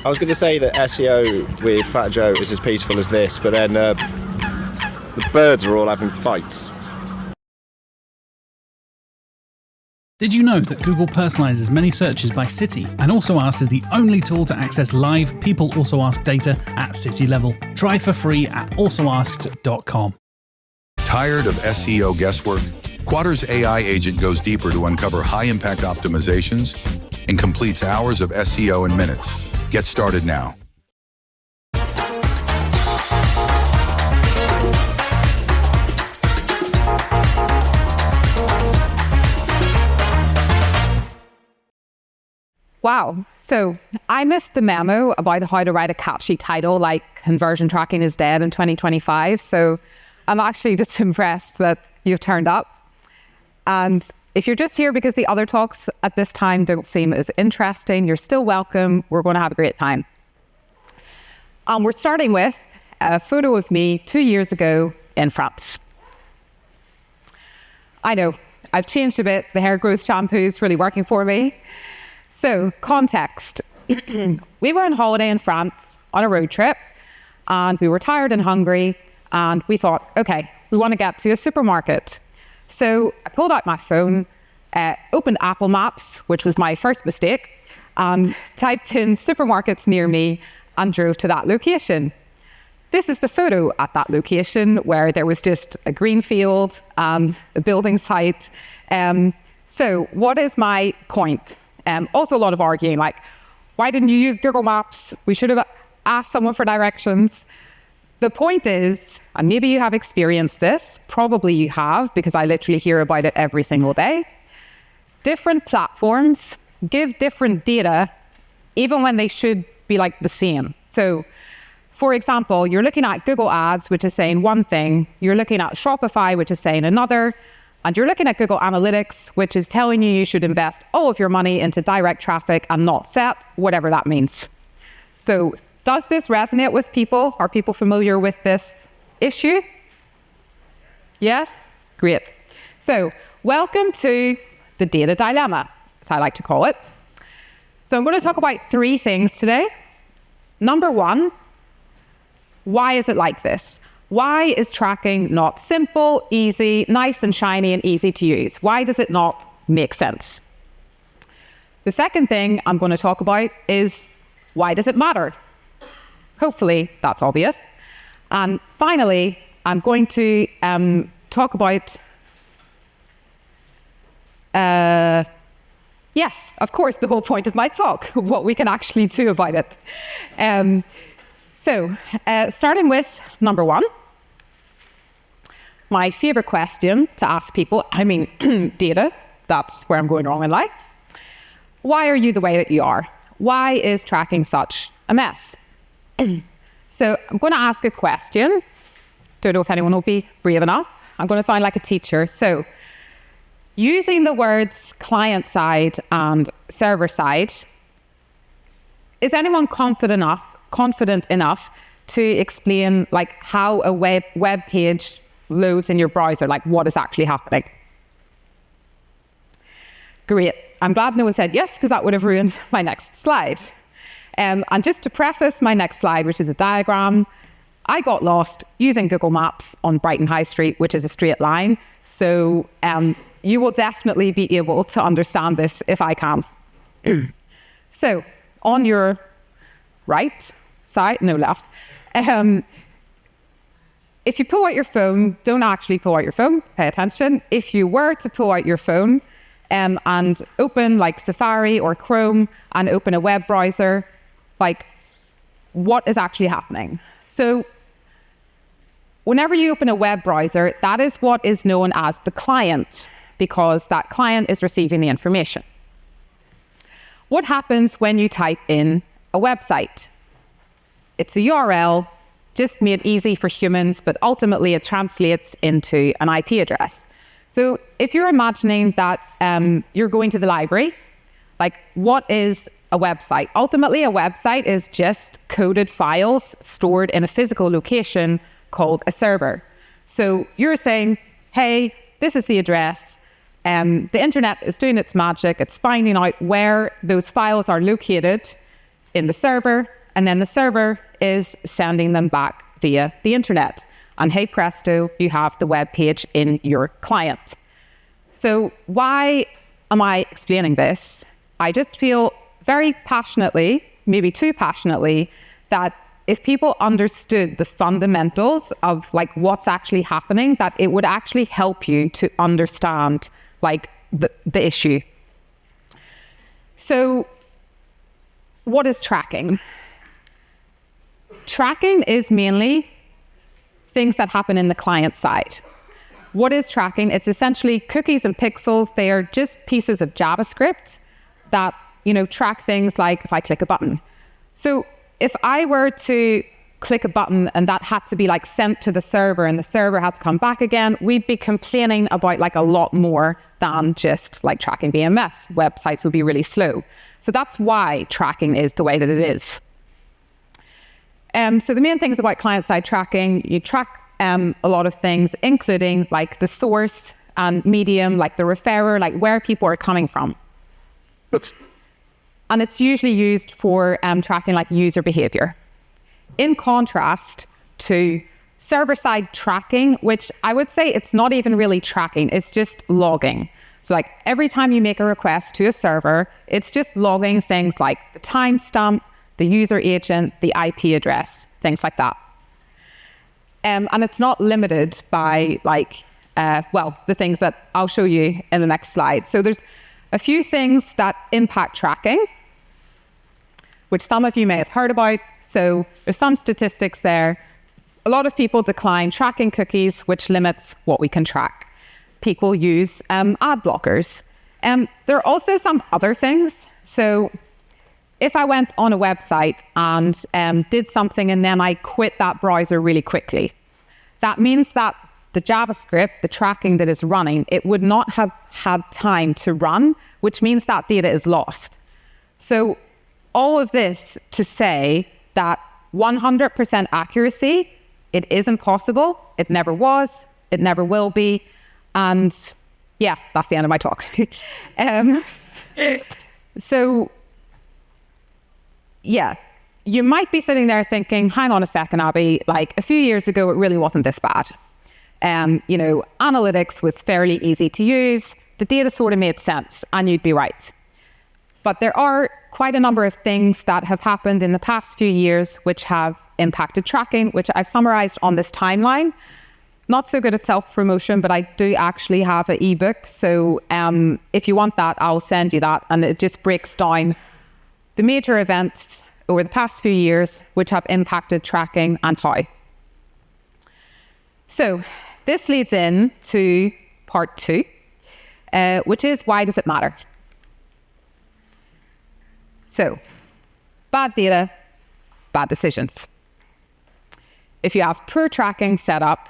I was going to say that SEO with Fat Joe is as peaceful as this, but then the birds are all having fights. Did you know that Google personalizes many searches by city and Also Asked is the only tool to access live People Also Ask data at city level? Try for free at alsoasked.com. Tired of SEO guesswork? Quadra's AI agent goes deeper to uncover high-impact optimizations and completes hours of SEO in minutes. Get started now. Wow. So I missed the memo about how to write a catchy title like Conversion Tracking is Dead in 2025. So I'm actually just impressed that you've turned up. And if you're just here because the other talks at this time don't seem as interesting, you're still welcome. We're going to have a great time. We're starting with a photo of me 2 years ago in France. I know, I've changed a bit. The hair growth shampoo is really working for me. So, context. We were on holiday in France on a road trip, and we were tired and hungry, and we thought, okay, we want to get to a supermarket. So I pulled out my phone, opened Apple Maps, which was my first mistake, and typed in supermarkets near me and drove to that location. This is the photo at that location where there was just a green field and a building site. So what is my point? Also a lot of arguing, like, why didn't you use Google Maps? We should have asked someone for directions. The point is, and maybe you have experienced this, probably you have, because I literally hear about it every single day. Different platforms give different data, even when they should be like the same. So, for example, you're looking at Google Ads, which is saying one thing. You're looking at Shopify, which is saying another. And you're looking at Google Analytics, which is telling you should invest all of your money into direct traffic and not set, whatever that means. So does this resonate with people? Are people familiar with this issue? Yes? Great. So welcome to the data dilemma, as I like to call it. So I'm going to talk about 3 things today. Number 1, why is it like this? Why is tracking not simple, easy, nice and shiny and easy to use? Why does it not make sense? The second thing I'm going to talk about is, why does it matter? Hopefully that's obvious. And finally, I'm going to talk about, yes, of course, the whole point of my talk, what we can actually do about it. So starting with number 1. My favorite question to ask people, data, that's where I'm going wrong in life. Why are you the way that you are? Why is tracking such a mess? So I'm going to ask a question. Don't know if anyone will be brave enough. I'm going to sound like a teacher. So using the words client side and server side, is anyone confident enough to explain like how a web page loads in your browser, like what is actually happening? Great. I'm glad no one said yes, because that would have ruined my next slide. And just to preface my next slide, which is a diagram, I got lost using Google Maps on Brighton High Street, which is a straight line. So you will definitely be able to understand this if I can. So on your right side, no left, if you pull out your phone, don't actually pull out your phone, pay attention. If you were to pull out your phone and open like Safari or Chrome and open a web browser, like what is actually happening? So whenever you open a web browser, that is what is known as the client, because that client is receiving the information. What happens when you type in a website? It's a URL, just made easy for humans, but ultimately it translates into an IP address. So if you're imagining that you're going to the library, like what is a website? Ultimately, a website is just coded files stored in a physical location called a server. So you're saying, hey, this is the address. The internet is doing its magic. It's finding out where those files are located, in the server, and then the server is sending them back via the internet. And hey presto, you have the web page in your client. So why am I explaining this? I just feel very passionately, maybe too passionately, that if people understood the fundamentals of like what's actually happening, that it would actually help you to understand like the issue. So what is tracking? Tracking is mainly things that happen in the client side. What is tracking? It's essentially cookies and pixels. They are just pieces of JavaScript that, track things like if I click a button. So if I were to click a button and that had to be like sent to the server and the server had to come back again, we'd be complaining about like a lot more than just like tracking BMS. Websites would be really slow. So that's why tracking is the way that it is. So the main things about client-side tracking, you track a lot of things, including like the source and medium, like the referrer, like where people are coming from. And it's usually used for tracking like user behavior. In contrast to server-side tracking, which I would say it's not even really tracking, it's just logging. So like every time you make a request to a server, it's just logging things like the timestamp, the user agent, the IP address, things like that. And it's not limited by like, the things that I'll show you in the next slide. So there's a few things that impact tracking, which some of you may have heard about. So there's some statistics there. A lot of people decline tracking cookies, which limits what we can track. People use ad blockers. There are also some other things. So if I went on a website and did something and then I quit that browser really quickly, that means that the JavaScript, the tracking that is running, it would not have had time to run, which means that data is lost. So all of this to say that 100% accuracy, it isn't possible. It never was. It never will be. And yeah, that's the end of my talk. So yeah, you might be sitting there thinking, hang on a second, Abbie, like a few years ago, it really wasn't this bad. Analytics was fairly easy to use. The data sort of made sense, and you'd be right. But there are quite a number of things that have happened in the past few years which have impacted tracking, which I've summarized on this timeline. Not so good at self-promotion, but I do actually have an ebook. So if you want that, I'll send you that. And it just breaks down the major events over the past few years which have impacted tracking and how. So this leads in to part 2, which is why does it matter? So bad data, bad decisions. If you have poor tracking set up,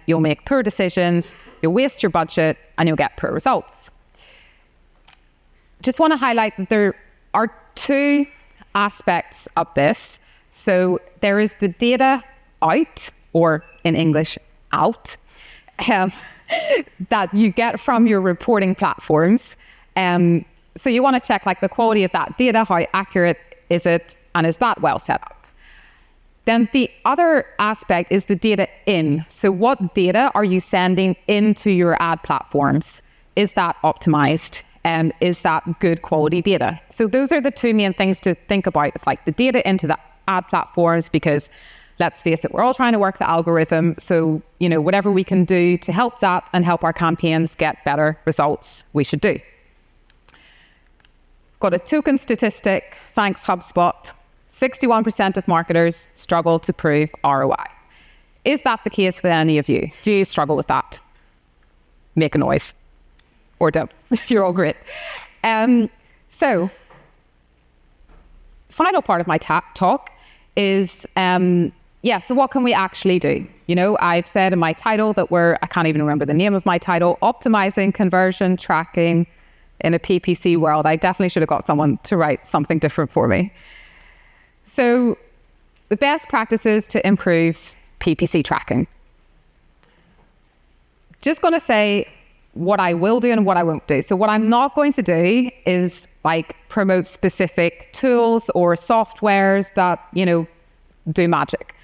you'll make poor decisions, you'll waste your budget, and you'll get poor results. Just want to highlight that there are 2 aspects of this. So there is the data out, or in English, out, that you get from your reporting platforms. So you want to check like the quality of that data, how accurate is it, and is that well set up? Then the other aspect is the data in. So what data are you sending into your ad platforms? Is that optimized? And is that good quality data? So those are the 2 main things to think about. It's like the data into the ad platforms, because let's face it, we're all trying to work the algorithm. So, whatever we can do to help that and help our campaigns get better results, we should do. Got a token statistic, thanks HubSpot. 61% of marketers struggle to prove ROI. Is that the case with any of you? Do you struggle with that? Make a noise. Or don't. You're all great. So, final part of my talk is, so what can we actually do? I've said in my title that I can't even remember the name of my title, Optimizing Conversion Tracking in a PPC World. I definitely should have got someone to write something different for me. So the best practices to improve PPC tracking. Just going to say, what I will do and what I won't do. So what I'm not going to do is like promote specific tools or softwares that, you know, do magic.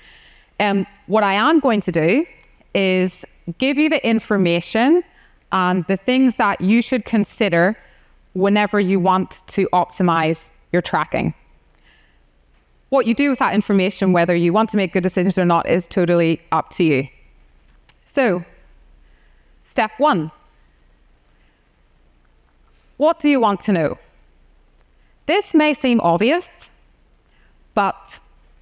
What I am going to do is give you the information and the things that you should consider whenever you want to optimize your tracking. What you do with that information, whether you want to make good decisions or not, is totally up to you. So, step 1. What do you want to know? This may seem obvious, but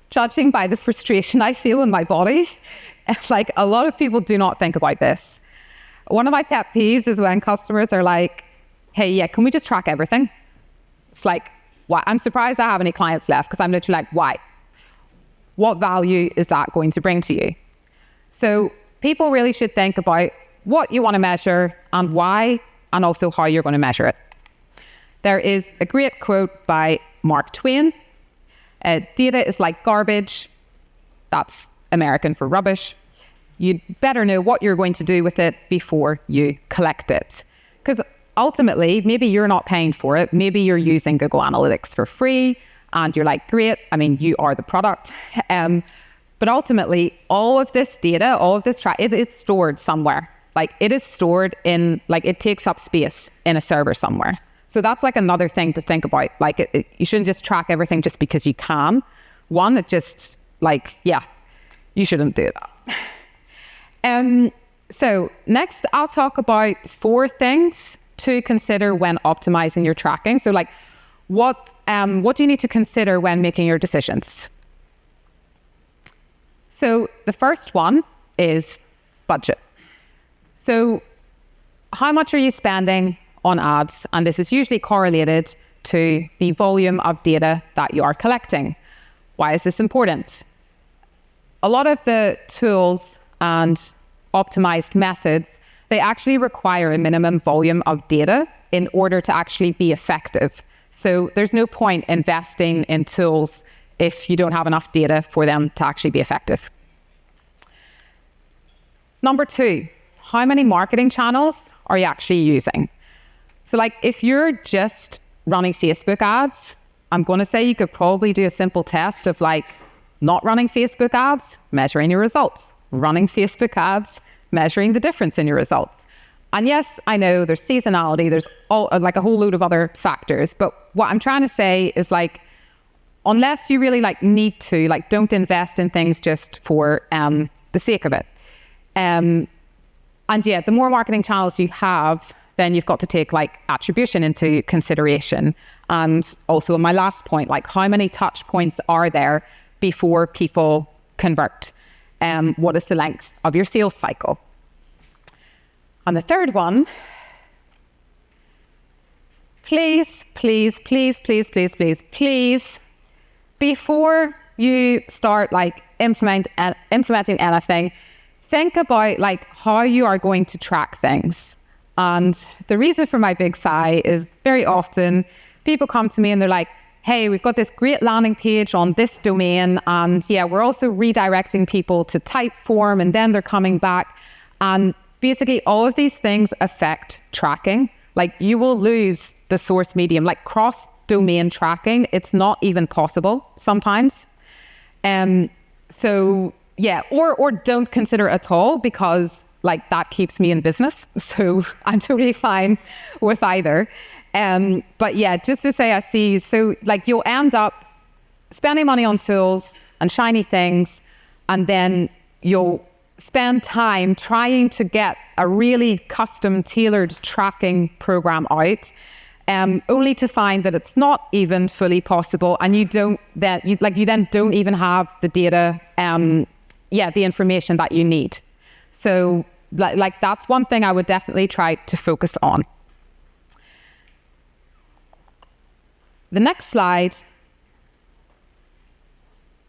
judging by the frustration I feel in my body, it's like a lot of people do not think about this. One of my pet peeves is when customers are like, hey, yeah, can we just track everything? It's like, why? I'm surprised I have any clients left because I'm literally like, why? What value is that going to bring to you? So people really should think about what you want to measure and why, and also how you're going to measure it. There is a great quote by Mark Twain. Data is like garbage. That's American for rubbish. You'd better know what you're going to do with it before you collect it. Because ultimately, maybe you're not paying for it. Maybe you're using Google Analytics for free and you're like, great, I mean, you are the product. But ultimately, all of this data, all of this it is stored somewhere. Like it is stored in, like it takes up space in a server somewhere. So that's like another thing to think about. Like you shouldn't just track everything just because you can. One, it just like, yeah, you shouldn't do that. So next I'll talk about 4 things to consider when optimizing your tracking. So like what do you need to consider when making your decisions? So the first one is budget. So how much are you spending on ads? And this is usually correlated to the volume of data that you are collecting. Why is this important? A lot of the tools and optimized methods, they actually require a minimum volume of data in order to actually be effective. So there's no point investing in tools if you don't have enough data for them to actually be effective. Number 2, how many marketing channels are you actually using? So like if you're just running Facebook ads, I'm going to say you could probably do a simple test of like not running Facebook ads, measuring your results, running Facebook ads, measuring the difference in your results. And yes, I know there's seasonality, there's like a whole load of other factors, but what I'm trying to say is like, unless you really like need to, like don't invest in things just for the sake of it. And yeah, the more marketing channels you have, then you've got to take like attribution into consideration. And also my last point, like how many touch points are there before people convert? What is the length of your sales cycle? And the third one, please, before you start like implementing anything, think about like how you are going to track things. And the reason for my big sigh is very often people come to me and they're like, hey, we've got this great landing page on this domain. And yeah, we're also redirecting people to Typeform and then they're coming back. And basically all of these things affect tracking. Like you will lose the source medium, like cross-domain tracking. It's not even possible sometimes. So yeah, or don't consider it at all because like that keeps me in business. So I'm totally fine with either. But yeah, just to say I see, so like you'll end up spending money on tools and shiny things, and then you'll spend time trying to get a really custom tailored tracking program out, only to find that it's not even fully possible. And you then don't even have the data, the information that you need. So like that's one thing I would definitely try to focus on. The next slide,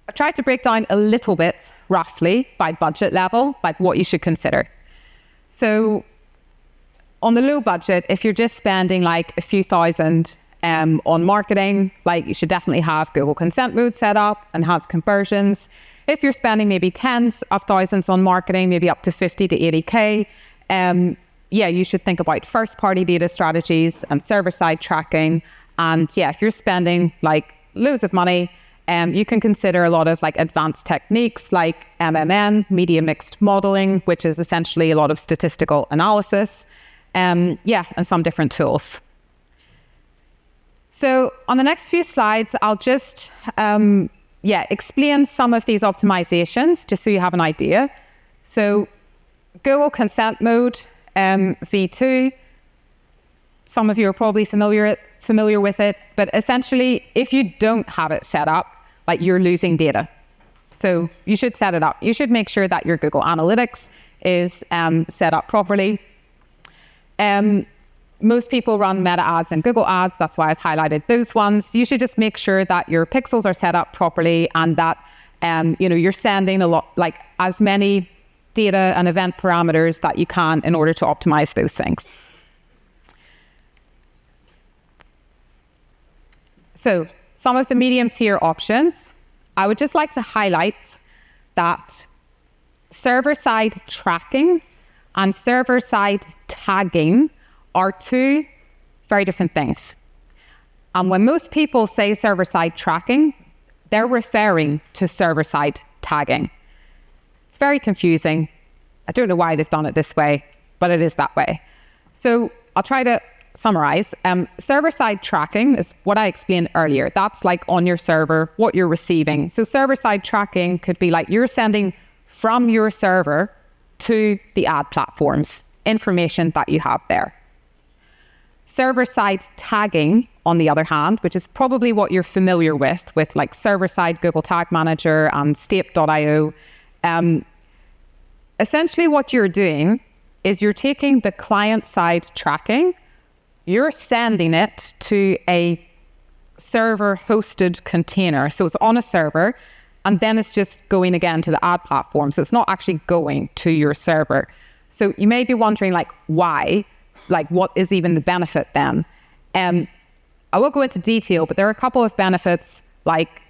I tried to break down a little bit roughly by budget level, like what you should consider. So on the low budget, if you're just spending like a few thousand on marketing, like you should definitely have Google Consent Mode set up, enhanced conversions. If you're spending maybe tens of thousands on marketing, maybe up to 50 to 80K, yeah, you should think about first-party data strategies and server-side tracking. And yeah, if you're spending like loads of money, you can consider a lot of like advanced techniques like MMM, media mixed modeling, which is essentially a lot of statistical analysis. And some different tools. So on the next few slides, I'll just explain some of these optimizations just so you have an idea. So Google Consent Mode, V2, some of you are probably familiar with it, but essentially if you don't have it set up, like you're losing data. So you should set it up. You should make sure that your Google Analytics is set up properly. Most people run Meta ads and Google ads. That's why I've highlighted those ones. You should just make sure that your pixels are set up properly and that you're sending a lot, like as many data and event parameters that you can in order to optimize those things. So some of the medium tier options, I would just like to highlight that server-side tracking and server-side tagging are two very different things. And when most people say server-side tracking, they're referring to server-side tagging. It's very confusing. I don't know why they've done it this way, but it is that way. So I'll try to summarize. Server-side tracking is what I explained earlier. That's like on your server, what you're receiving. So server-side tracking could be like you're sending from your server to the ad platforms, information that you have there. Server-side tagging, on the other hand, which is probably what you're familiar with like server-side Google Tag Manager and State.io. Essentially what you're doing is you're taking the client-side tracking, you're sending it to a server-hosted container. So it's on a server, and then it's just going again to the ad platform. So it's not actually going to your server. So you may be wondering, like, why? Like, what is even the benefit then? I won't go into detail, but there are a couple of benefits, like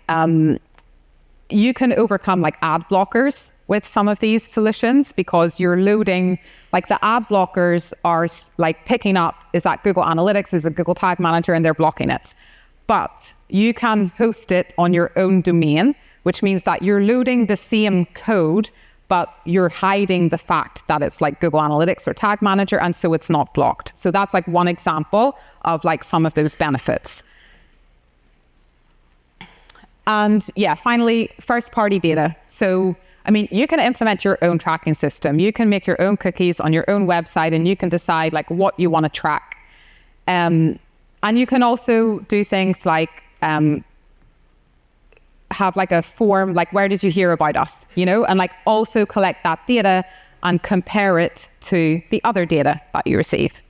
you can overcome like ad blockers with some of these solutions because you're loading, like the ad blockers are like picking up, is that Google Analytics, is a Google Tag Manager, and they're blocking it. But you can host it on your own domain, which means that you're loading the same code, but you're hiding the fact that it's like Google Analytics or Tag Manager, and so it's not blocked. So that's like one example of like some of those benefits. And yeah, finally, first-party data. So, I mean, you can implement your own tracking system. You can make your own cookies on your own website, and you can decide like what you want to track. And you can also do things like have like a form, like where did you hear about us, and like also collect that data and compare it to the other data that you receive.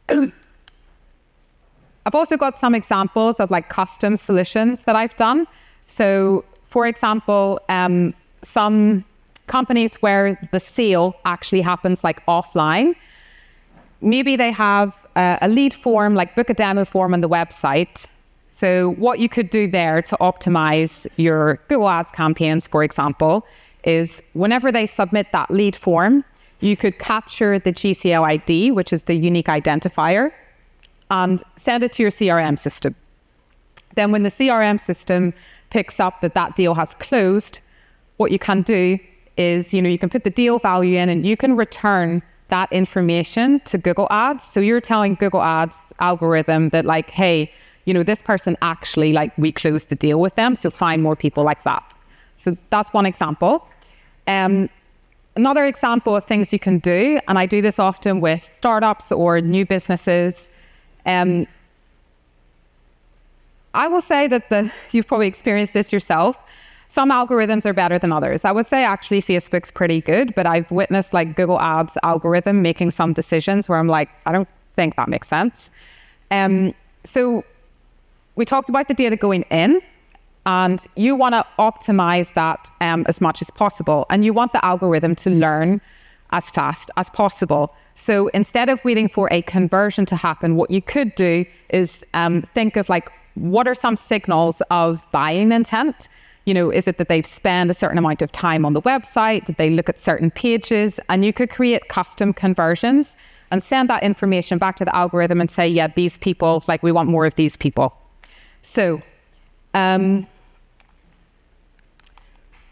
I've also got some examples of like custom solutions that I've done. So for example, some companies where the sale actually happens like offline, maybe they have a lead form, like book a demo form on the website. So what you could do there to optimize your Google Ads campaigns, for example, is whenever they submit that lead form, you could capture the GCL ID, which is the unique identifier, and send it to your CRM system. Then when the CRM system picks up that deal has closed, what you can do is, you can put the deal value in and you can return that information to Google Ads. So you're telling Google Ads algorithm that like, hey, this person actually, like, we closed the deal with them, so find more people like that. So that's one example. Another example of things you can do, and I do this often with startups or new businesses, I will say that you've probably experienced this yourself. Some algorithms are better than others. I would say actually Facebook's pretty good, but I've witnessed like Google Ads algorithm making some decisions where I'm like, I don't think that makes sense. So we talked about the data going in, and you want to optimize that as much as possible. And you want the algorithm to learn as fast as possible. So instead of waiting for a conversion to happen, what you could do is think of like, what are some signals of buying intent? Is it that they've spent a certain amount of time on the website? Did they look at certain pages? And you could create custom conversions and send that information back to the algorithm and say, yeah, these people, like we want more of these people. So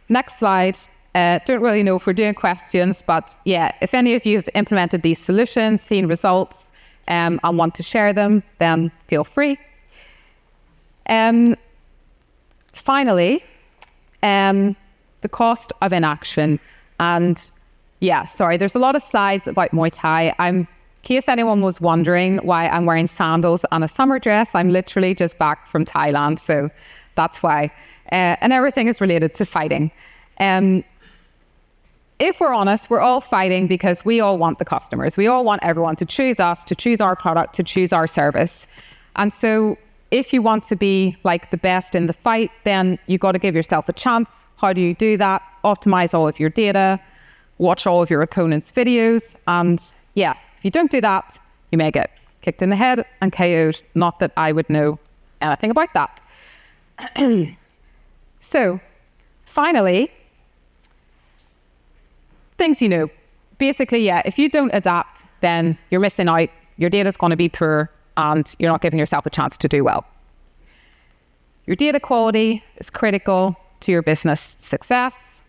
next slide. Don't really know if we're doing questions, but yeah, if any of you have implemented these solutions, seen results, and want to share them, then feel free. Finally, the cost of inaction. And yeah, sorry, there's a lot of slides about Muay Thai. In case anyone was wondering why I'm wearing sandals and a summer dress, I'm literally just back from Thailand, so that's why. And everything is related to fighting. If we're honest, we're all fighting because we all want the customers. We all want everyone to choose us, to choose our product, to choose our service. And so if you want to be like the best in the fight, then you got to give yourself a chance. How do you do that? Optimize all of your data, watch all of your opponent's videos. And yeah, if you don't do that, you may get kicked in the head and KO'd. Not that I would know anything about that. So finally, things you know. Basically, yeah, if you don't adapt, then you're missing out. Your data's going to be poor and you're not giving yourself a chance to do well. Your data quality is critical to your business success.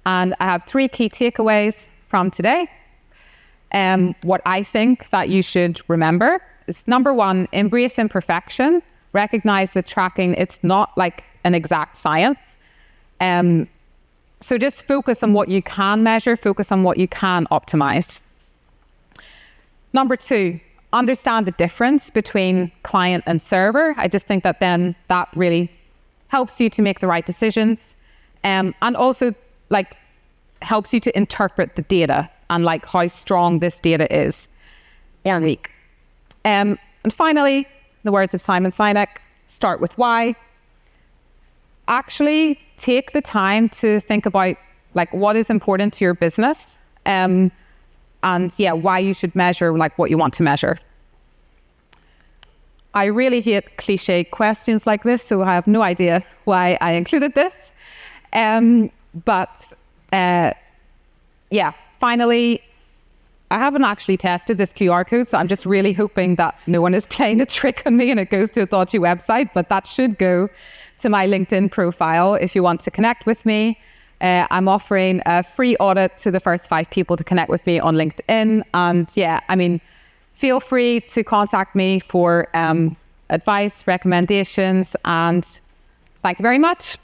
And I have 3 key takeaways from today. What I think that you should remember is, number 1, embrace imperfection. Recognize that tracking, it's not like an exact science. So just focus on what you can measure, focus on what you can optimize. Number 2, understand the difference between client and server. I just think that then that really helps you to make the right decisions, and also like helps you to interpret the data and like how strong this data is and weak. And finally, the words of Simon Sinek, start with why. Actually take the time to think about like what is important to your business, and yeah, why you should measure like what you want to measure. I really hate cliche questions like this, so I have no idea why I included this. But yeah, finally, I haven't actually tested this QR code, so I'm just really hoping that no one is playing a trick on me and it goes to a dodgy website, but that should go to my LinkedIn profile if you want to connect with me. I'm offering a free audit to the first 5 people to connect with me on LinkedIn. And yeah, I mean, feel free to contact me for advice, recommendations, and thank you very much.